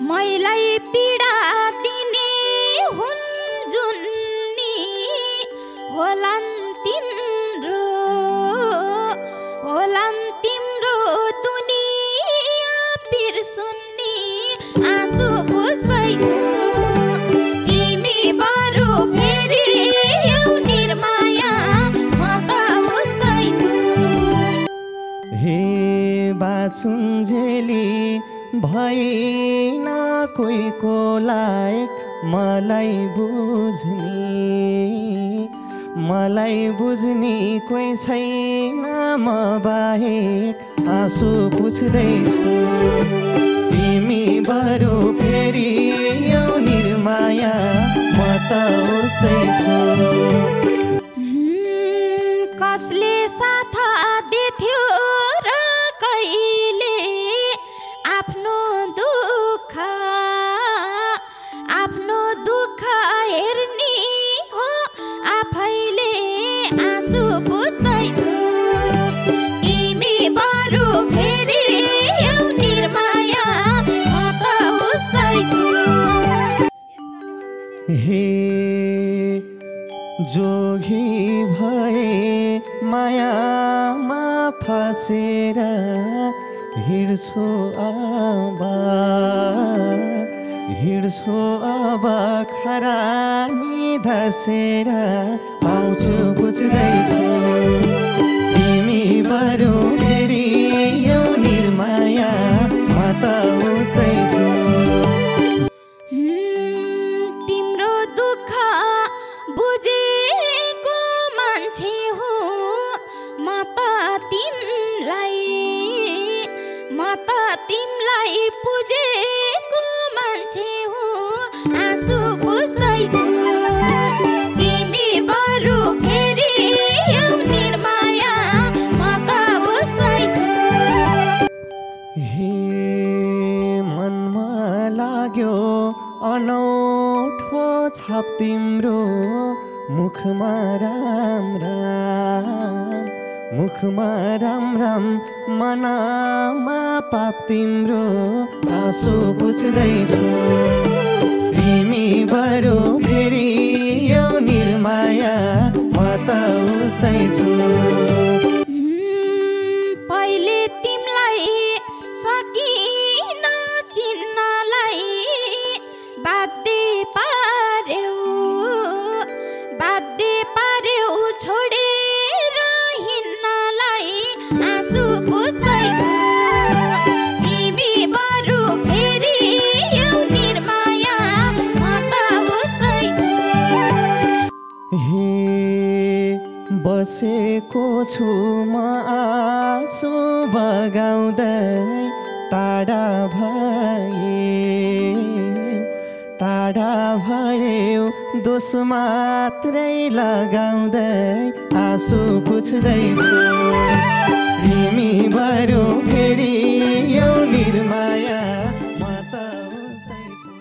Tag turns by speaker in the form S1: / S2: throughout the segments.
S1: मैलाई पीडा दिने हुन् जुन नि होलान् तिम्रो दुनिया पिर सुन्नी आँसु बुझ्दैछु तिमी बरु फेरि यौ निर्माया म त बुझ्दैछु।
S2: हे बाचुन्जेली भएन कोहीको लायक मलाई बुझ्ने कोही छैन म बाहेक आँसु पुछ्दैछु तिमी बरु फेरि यौ निर्माया म त उस्दैछु।
S1: कसले साथ दिथ्यो र कहिले आफ्नो दुःख हेर्ने हो आफैले आँसु पुछ्दैछु तिमी बरु फेरि यौ निर्माया म त उस्दैछु।
S2: हे जोगी भए मायामा फसेर हिँड्छु अब खरानी धसेर आउँछु बुझ्दैछु तिमी बरु फेरि यौ निर्माया म त उस्दैछु।
S1: तिम्रो दुःख बुझेको मान्छे हो म त तिमलाई पुजेको मान्छे हो आँसु बुझ्दैछु तिमी बरु फेरि यौ निर्माया म त बुझ्दैछु।
S2: हे मनमा लाग्यो अनौठो छाप तिम्रो मुखमा राम राम मनमा पाप तिम्रो आँसु पुछ्दैछु तिमी बरु फेरि यौ निर्माया म त उस्दैछु।
S1: पहिले तिमलाई सकिन चिन्नलाई बाध्य पार्यौ छोडेर हिँड्नलाई आँसु पुछ्दैछु तिमी बरु फेरि यौ निर्माया म त बुझ्दैछु।
S2: हे बसेको छु म आँसु बगाउँदै टाढा भए दोष मात्रै लगाउँदै आँसु पुछ्दैछु तिमी बरु फेरि यौ निर्माया म त उस्दैछु।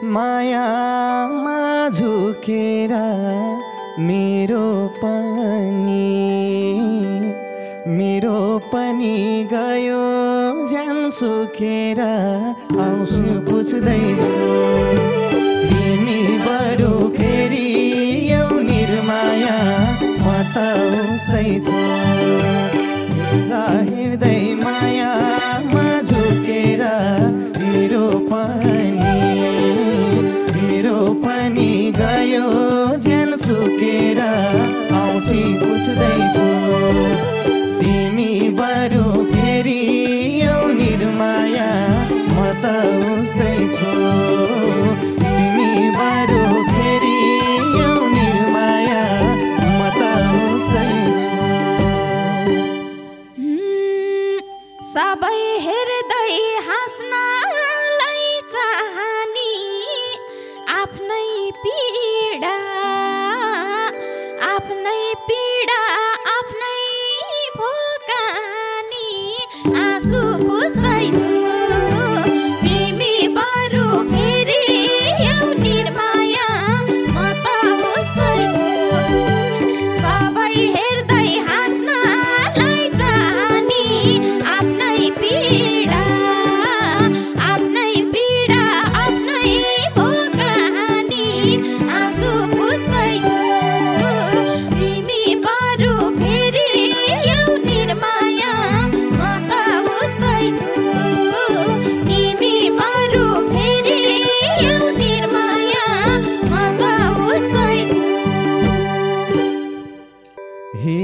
S2: मायामा झुकेर मेरो पनि गयो ज्यान सुकेर आउँछु पुछ्दैछु तिमी बरु फेरि यौनिर माया म त उस्तै छु हृदय मायामा झुकेर मेरो पनि गयो ज्यान सुकेर आउँछु पुछ्दैछु तिमी बरु फेरि यौनिर माया म त उस्तै छु तिमी बरु फेरि यौनिर माया म त उस्तै छु
S1: सबै हेर्दै हाँस्नलाई चाहनी आफ्नै पीडा आफ्नै भोकानी आँसु पुस्दैछु तिमी बरु फेरि यौनिर माया म त उस्तै छु सबै हेर्दै हाँस्नलाई चाहनी आफ्नै पीडा आफ्नै भोकानी आँसु पुस्दैछु तिमी बरु फेरि यौनिर माया म त उस्तै छु तिमी बरु फेरि यौनिर माया म त उस्तै छु
S2: हे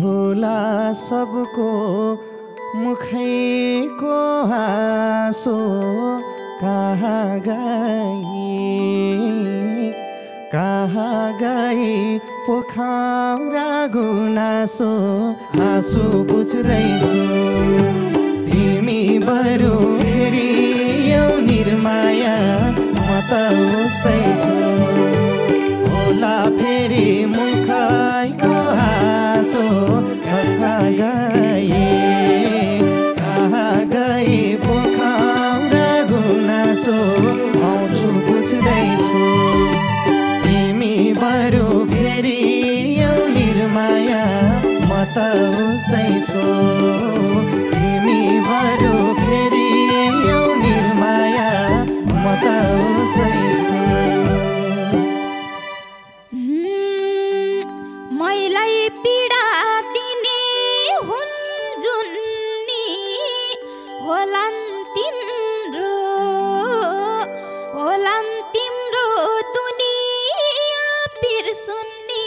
S2: होला सबको मुखैको हाँसो कहाँ गई पोखरा गुनासो आँसु पुछ्दैछु तिमी बरु फेरि यौनिर माया म त उस्तै छु होला फेरि मुखैको हाँसो कहाँ गई पोखरा गुनासो आउँछु पुछ्दैछु तिमी बरु फेरि यौनिर माया म त उस्तै छु तिमी बरु फेरि यौनिर माया म त उस्तै छु
S1: मैलाई पीडा दिने हुन् जुन नि होलान् तिम्रो दुनिया बिर्सुन्नी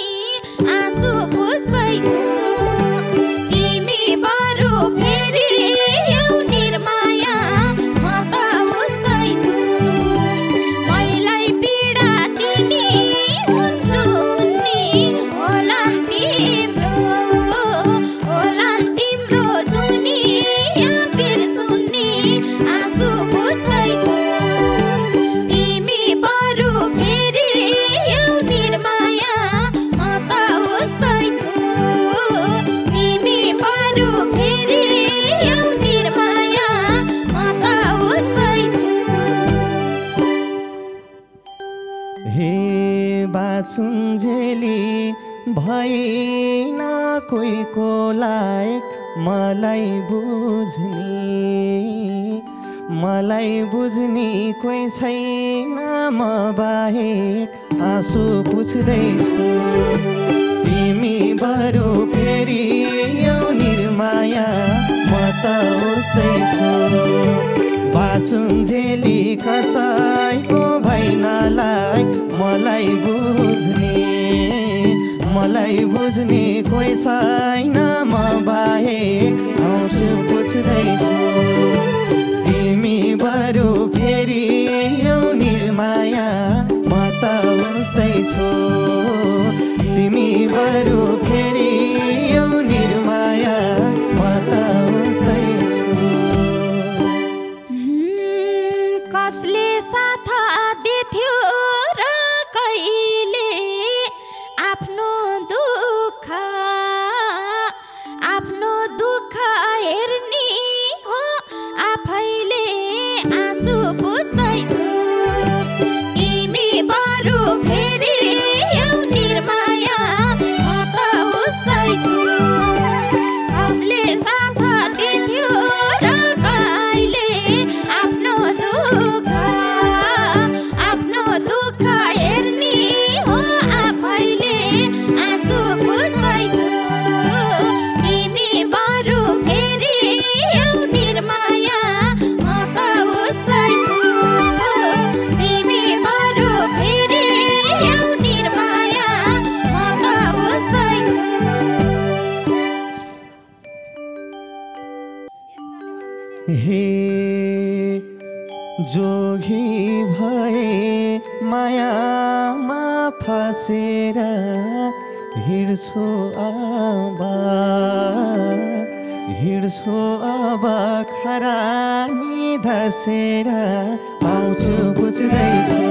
S1: आँसु पुस्दैछु तिमी बरु फेरि यौनिर माया म त उस्तै छु मैलाई पीडा दिने हुन् जुन नि होलान् तिम्रो दुनिया बिर्सुन्नी आँसु पुस्दैछु तिमी बरु फेरि यौनिर माया म त उस्तै छु तिमी बरु फेरि यौनिर माया म त उस्तै छु
S2: हे बाचुन्जेली भइन कोहीको लायक मलाई बुझ्ने कोही छैन म बाहेक आँसु पुछ्दैछु तिमी बरु फेरि यौनिर माया म त उस्तै छु बाचुन्जेली कसैको भैनलाई मलाई बुझ्ने कोही छैन म बाहेक आउँछु पुछ्दैछु तिमी बरु फेरि यौनिर माया म त उस्तै छु तिमी बरु फेरि यौनिर माया म त उस्तै छु
S1: कसले साथ दिथ्यो र कहिले आफ्नो दुःख हेर्ने हो आफैले आँसु पुस्दैछु
S2: जोगी भए मायामा फसेर हिँड्छु अब खरानी धसेर आउँछु बुझ्दैछु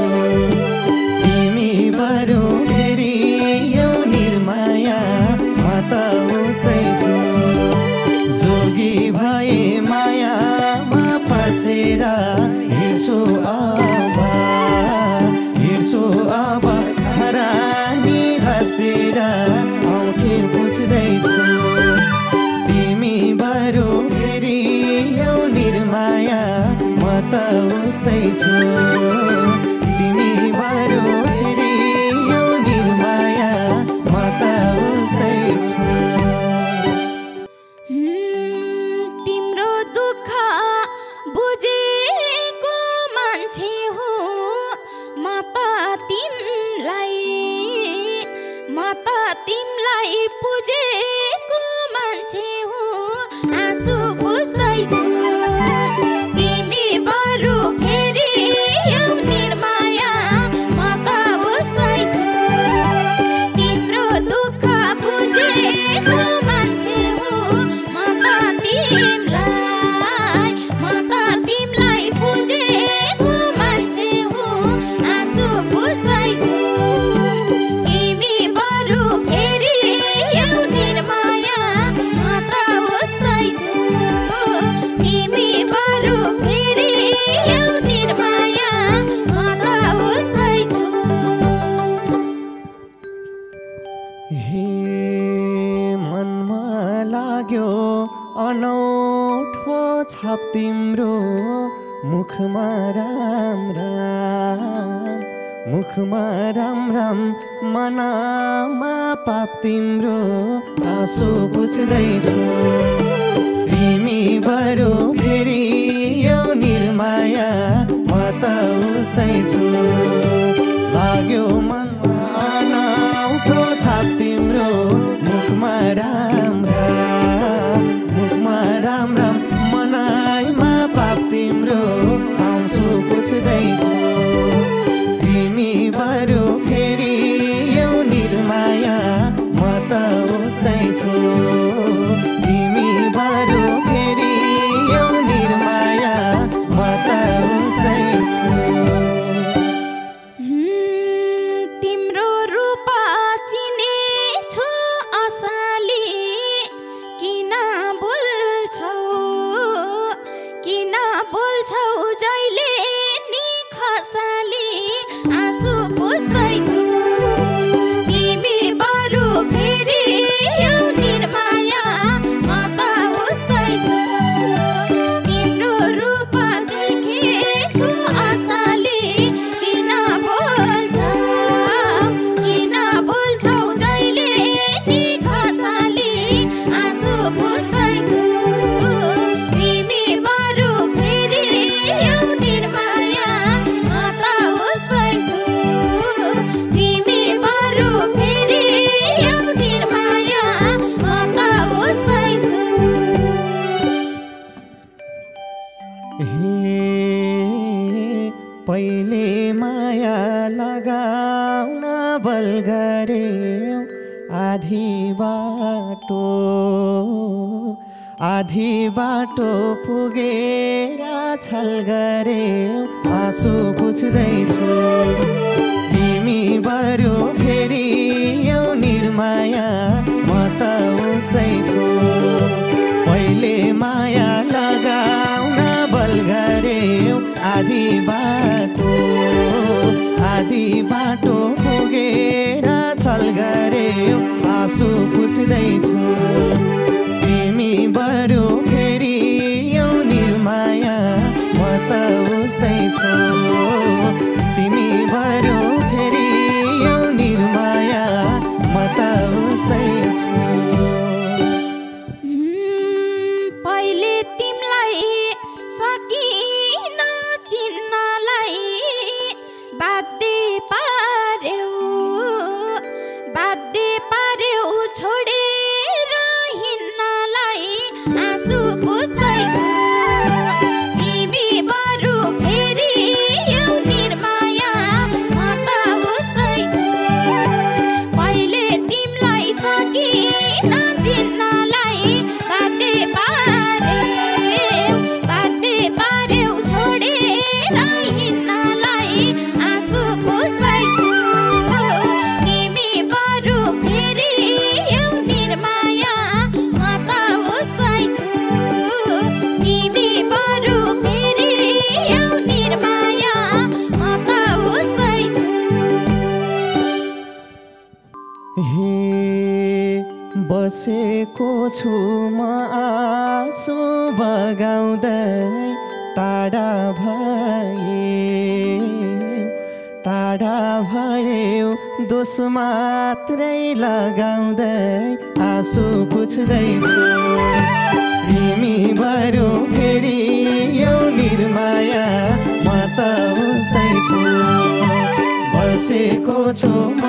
S2: तिमी बरु फेरि यो निर्माया म त बुझ्दैछु जोगी भए मायामा फसेर हिँड्छु अब खरानी धसेर आउँछु बुझ्दैछु तिमी बरु फेरि यो निर्माया म त बुझ्दैछु तिमी बरु फेरि यो निर्माया म त बुझ्दैछु
S1: तिम्रो दुःख बुझेको मान्छे हो म त तिमलाई पुजेको मान्छे हो आँसु बुझ्दैछु तिमी बरु फेरि यो निर्माया म त बुझ्दैछु तिम्रो दुःख बुझेको मान्छे हो म त तिमलाई पुजेको मान्छे हो आँसु बुझ्दैछु तिमी बरु फेरि यो निर्माया म त बुझ्दैछु तिमी बरु फेरि यो निर्माया म त बुझ्दैछु
S2: हे मनमा लाग्यो अनौठो छाप तिम्रो मुखमा राम राम मनमा पाप तिम्रो आँसु बुझ्दैछु तिमी बरु फेरि यो निर्माया म त बुझ्दैछु लाग्यो मनमा अनौठो छाप तिम्रो मुखमा राम मनाइमा पाप तिम्रो आउँछु बुझ्दैछु तिमी बरु फेरि यो निर्माया म त बुझ्दैछु तिमी बरु फेरि यो निर्माया म त बुझ्दैछु
S1: तिम्रो रूप चिनेछु असली किन बोल्छौ जहिले नि खसाली आँसु बुझ्दैछु तिमी बरु फेरि यो निर्माया म त बुझ्दैछु तिम्रो रूप देखेछु असली किन बोल्छौ जहिले नि खसाली आँसु बुझ्दैछु तिमी बरु फेरि यो निर्माया म त बुझ्दैछु तिमी बरु फेरि यो निर्माया म त बुझ्दैछु
S2: हे पहिले माया लगाउन बल गर्यो आधी बाटो पुगेर छल गर्यो आँसु बुझ्दैछु तिमी बरु फेरि यो निर्माया म त बुझ्दैछु पहिले माया लगाउन बल गर्यो आधी बाटो पुगेर छल गर्यो आँसु बुझ्दैछु तिमी बरु फेरि यो निर्माया म त बुझ्दैछु तिमी बरु फेरि यो निर्माया म त बुझ्दैछु
S1: पहिले तिमलाई सकिन चिन्नलाई बाध्य पार्यौ छोडेर हिँड्नलाई आँसु बुझ्दैछु तिमी बरु फेरि
S2: बसेको छु म आँसु बगाउँदै टाढा भयो दोष मात्रै लगाउँदै आँसु पुछ्दैछु तिमी बरु फेरि यो निर्माया म त बुझ्दैछु बसेको छु म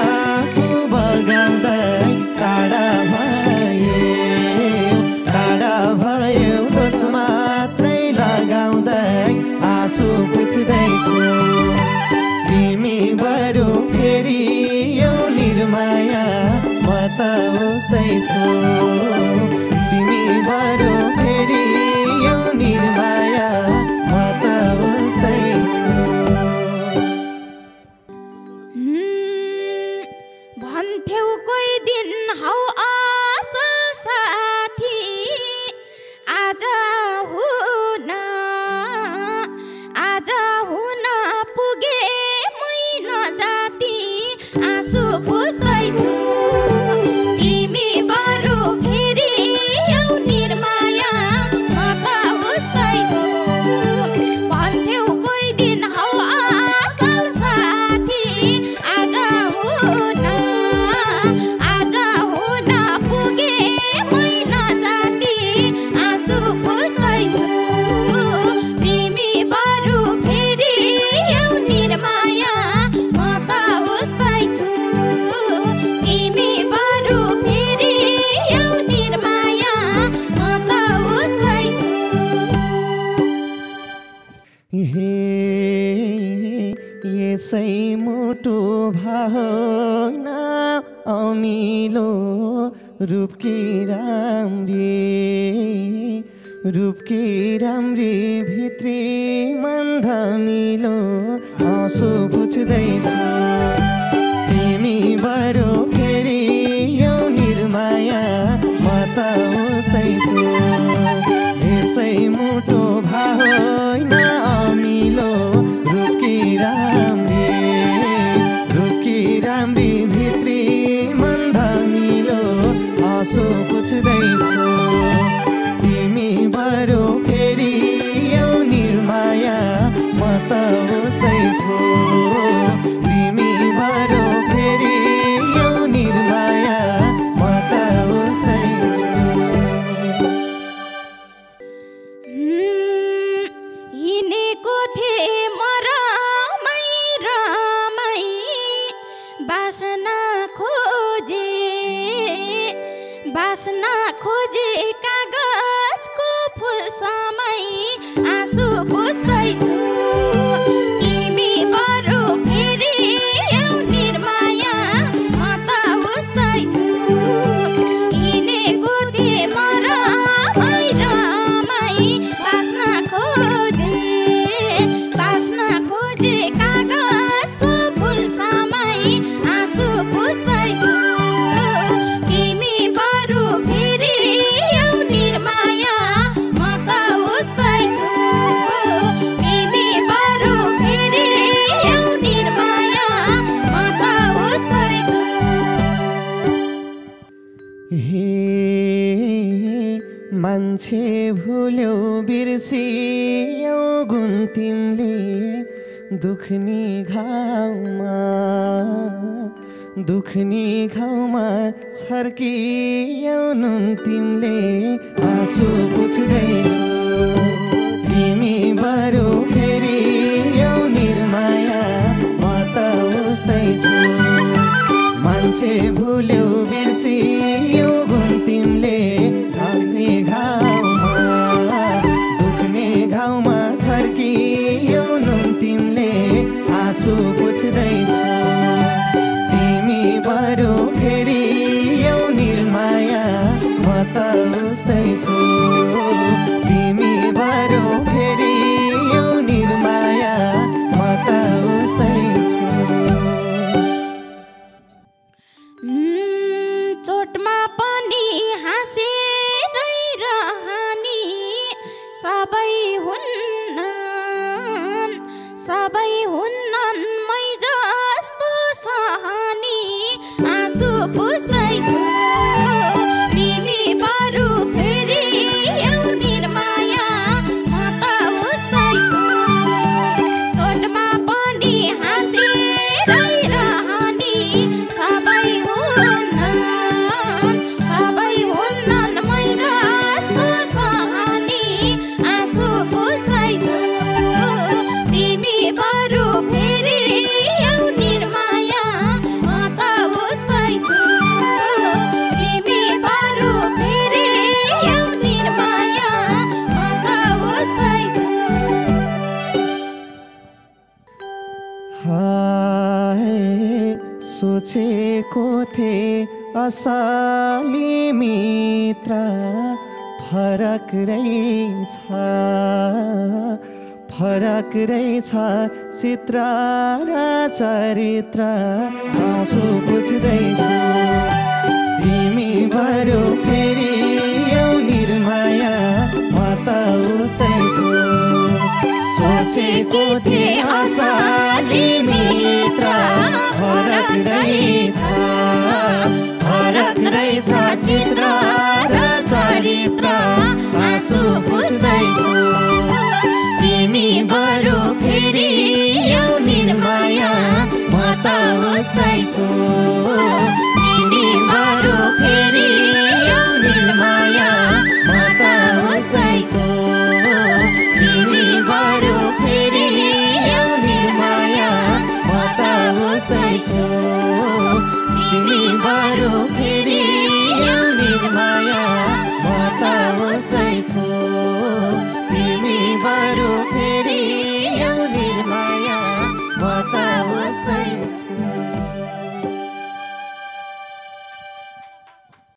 S2: आँसु बगाउँदै टाढा भयो दोष मात्रै लगाउँदै आँसु पुछ्दैछु तिमी बरु फेरि यो निर्माया म त बुझ्दैछु तिमी बरु फेरि यो निर्माया म त बुझ्दैछु
S1: भन्थ्यौ कोही दिन हौ असल साथी आज हुन पुगे मै जाति आँसु पुछ्दैछु तिमी बरु फेरि यो निर्माया म त बुझ्दैछु भन्थ्यौ कोही दिन हौ असल साथी आज हुन पुगे मै जाति आँसु पुछ्दैछु तिमी बरु फेरि यो निर्माया म त बुझ्दैछु तिमी बरु फेरि यो निर्माया म त बुझ्दैछु
S2: यसै मुटु भावना अमिलो रूपकी राम्री भित्री मन धमिलो आँसु पुछ्दैछु तिमी बरु फेरि यो निर्माया म त बुझ्दैछु यसै मुटु भावना अमिलो रूपकी राम्री भित्री मन धमिलो आँसु पुछ्दैछु तिमी बरु फेरि यो निर्माया म त बुझ्दैछु तिमी बरु फेरि यो निर्माया म त बुझ्दैछु
S1: हिँडेको थिएँ म रमाई बाँच्न खोजे कागजको फुल समय आँसु पुछ्दैछु तिमी बरु फेरि यो निर्माया म त बुझ्दैछु हिँडेको थिएँ म रमाई बाँच्न खोजे कागजको फुल समय आँसु पुछ्दैछु तिमी बरु फेरि यो निर्माया म त बुझ्दैछु तिमी बरु फेरि यो निर्माया म त बुझ्दैछु
S2: मान्छे भुल्यौ बिर्सियौ गुण तिमीले दुख्ने घाउमा छर्कियौ नुन तिमीले आँसु पुछ्दैछु तिमी बरु फेरि यो निर्माया म त बुझ्दैछु मान्छे भुल्यौ बिर्सियौ गुण तिमीले दुख्ने घाउमा छर्कियौ नुन तिमीले आँसु पुछ्दैछु तिमी बरु फेरि यो निर्माया म त बुझ्दैछु तिमी बरु फेरि यो निर्माया म त बुझ्दैछु
S1: चोटमा पनि हाँसेरै रहनी सबै हुन्नन् मै जस
S2: हाय सोचेको थिए असली मित्र फरक रहेछ चित्र र चरित्र आउँछु बुझ्दैछु तिमी बरु फेरि यौ निर्माया म त उस्तैछु सोचेको थिए असली मित्र फरक रहेछ चित्र र चरित्र आँसु बुझ्दैछु तिमी बरु फेरि यौ निर्माया म त उस्तैछु तिमी बरु फेरि